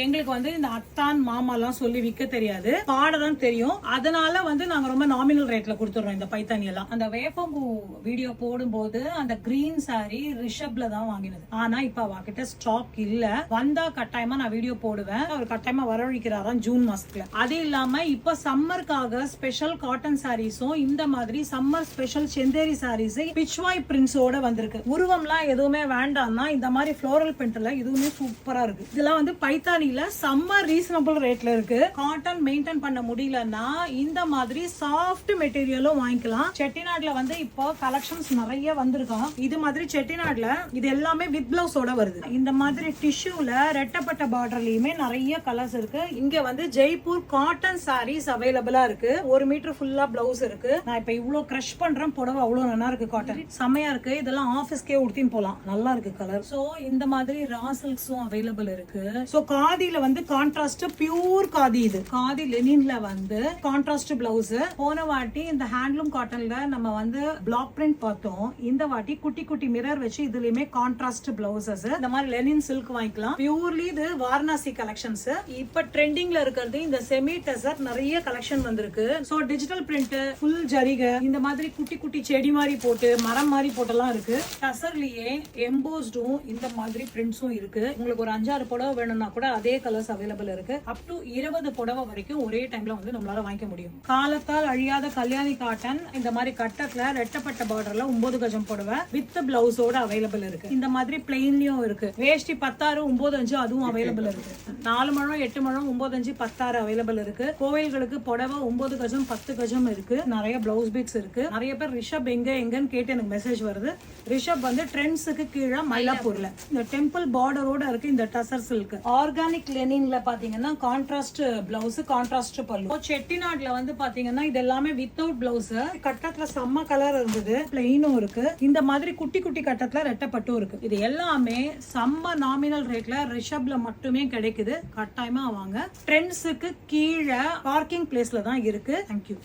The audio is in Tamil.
எங்களுக்கு வந்து இந்த அத்தான் மாமாலாம் சொல்லி விற்க தெரியாது, பாடதான் தெரியும். அதனால வந்து நாங்க ரொம்ப நாமினல் ரேட்ல கொடுத்துறோம் இந்த பைத்தானி எல்லாம். அந்த வேப்பம்பூ வீடியோ போடும்போது அந்த கிரீன் சாரி ரிஷப்ல தான் வாங்கினது. ஆனா இப்ப அவகிட்ட ஸ்டாக் இல்ல. வந்தா கட்டாயமா நான் வீடியோ போடுவேன். அவர் கட்டாயமா வரவழைக்கிறாராம் ஜூன் மாசத்துல. அது இல்லாம இப்ப சம்மருக்காக ஸ்பெஷல் காட்டன் சாரீஸும் இந்த மாதிரி சம்மர் ஸ்பெஷல் செந்தேரி சாரீஸ் பிச்வாய் பிரிண்ட்ஸோட வந்திருக்கு. உருவம்லாம் எதுவுமே வேண்டாம்னா இந்த மாதிரி ஃப்ளோரல் பிரிண்ட்ல இதுவுமே சூப்பரா இருக்கு. இதெல்லாம் வந்து பைத்தானி சம்மர் ரீசனபிள் ரேட்ல இருக்கு. காட்டன் மெயின்டைன் பண்ண முடியலன்னா இந்த மாதிரி சாஃப்ட் மெட்டீரியலும் வாங்கிக்கலாம். செட்டிநாட்ல வந்து இப்போ கலெக்ஷன்ஸ் நிறைய வந்திருக்கும். இது மாதிரி செட்டிநாட்ல இது எல்லாமே வித் பிளவுஸோட வருது. இந்த மாதிரி டிஷ்யூல ரெட்டப்பட்ட பார்டர்லயுமே நிறைய கலர்ஸ் இருக்கு. இங்க வந்து ஜெய்ப்பூர் காட்டன் சாரீஸ் அவைலபிளா இருக்கு. 1 மீட்டர் ஃபுல்லா பிளவுஸ் இருக்கு. நான் இப்ப இவ்ளோ கிரஷ் பண்றேன். புடவை அவ்வளவு நல்லா இருக்கு. காட்டன் செமையா இருக்கு. இதெல்லாம் ஆபீஸ்க்கே உடுத்தின்னு போலாம். நல்லா இருக்கு கலர். சோ இந்த மாதிரி ரா சில்க்ஸும் அவைலபிள் இருக்கு. சோ காதில வந்து கான்ட்ராஸ்ட் பியூர் காதி. இது காதி லெனின்ல வந்து கான்ட்ராஸ்ட் பிளவுஸ். போன வாட்டி இந்த ஹேண்ட்லூம் காட்டன்ல நம்ம வந்து பிளாக் பிரிண்ட் பார்த்தோம். இந்த வாட்டி குட்டி குட்டி மிரர் வச்சு இதுலயுமே கான்ட்ராஸ்ட் பிளவுசஸ். இந்த மாதிரி லெனின் சில்க் வாங்கிக்கலாம். பியூர்லி இது வாரணாசி கலெக்ஷன்ஸ். இப்ப ட்ரெண்டிங்ல இருக்கிறது இந்த செமி டெசர். நிறைய கலெக்ஷன் வந்திருக்கு. சோ டிஜிட்டல் பிரிண்ட், ஃபுல் ஜரிகை, இந்த மாதிரி குட்டி குட்டி செடி மாதிரி போட்டு மரம் மாதிரி போட்டெல்லாம் இருக்கு. டசர்லயே எம்போஸ்டும் இந்த மாதிரி பிரிண்ட்ஸும் இருக்கு. உங்களுக்கு ஒரு 5-6 புடவை வேணும்னா கூட அதே கலர்ஸ் அவைலபிள் இருக்கு. அப் டு 20 புடவை வரைக்கும் ஒரே டைம்ல வந்து நம்மளால வாங்கிக்க முடியும். காலத்தால் அழியாத கல்யாணி காட்டன் இந்த மாதிரி கட்டத்துல ரெட்டப்பட்ட பார்டர்ல 9 கஜம் புடவை வித் பிளவுஸோட அவைலபிள் இருக்கு. இந்த மாதிரி பிளெயின்லயும் இருக்கு. வேஷ்டி 16, 9-5 அதுவும் அவைலபிள் இருக்கு. 4 முழம், 8 முழம், 9-5, 16 அவைலபிள் இருக்கு. கோவில்களுக்கு புடவை 9 கஜம், 10 கஜம் இருக்கு. நிறைய பிளவுஸ் பீட்ஸ் இருக்கு. நிறைய பேர் ரிஷப் எங்கன்னு கேட்டு எனக்கு மெசேஜ் வருது. ரிஷப் வந்து ட்ரெண்ட்ஸுக்கு கீழே மயிலாப்பூர்ல இந்த டெம்பிள் பார்டரோட இருக்கு. இந்த டசர் சில்க் ஆர்கானிக் லெனின்ல பாத்தீங்கன்னா கான்ட்ராஸ்ட் பிளவுஸ், கான்ட்ராஸ்ட் பல்லு. செட்டிநாட்ல வந்து பாத்தீங்கன்னா இது எல்லாமே வித்தவுட் பிளவுஸ். கட்டத்துல செம்ம கலர் இருந்தது. பிளெயினும் இருக்கு. இந்த மாதிரி குட்டி குட்டி கட்டத்துல ரெட்டப்பட்டும் இருக்கு. இது எல்லாமே செம்ம நாமினல் ரேட்ல ரிஷப்ல மட்டுமே கிடைக்குது. கட்டாயமா வாங்க. ட்ரெண்ட்ஸுக்கு கீழே பார்க்கிங் பிளேஸ்ல தான் இருக்கு. தேங்க்யூ.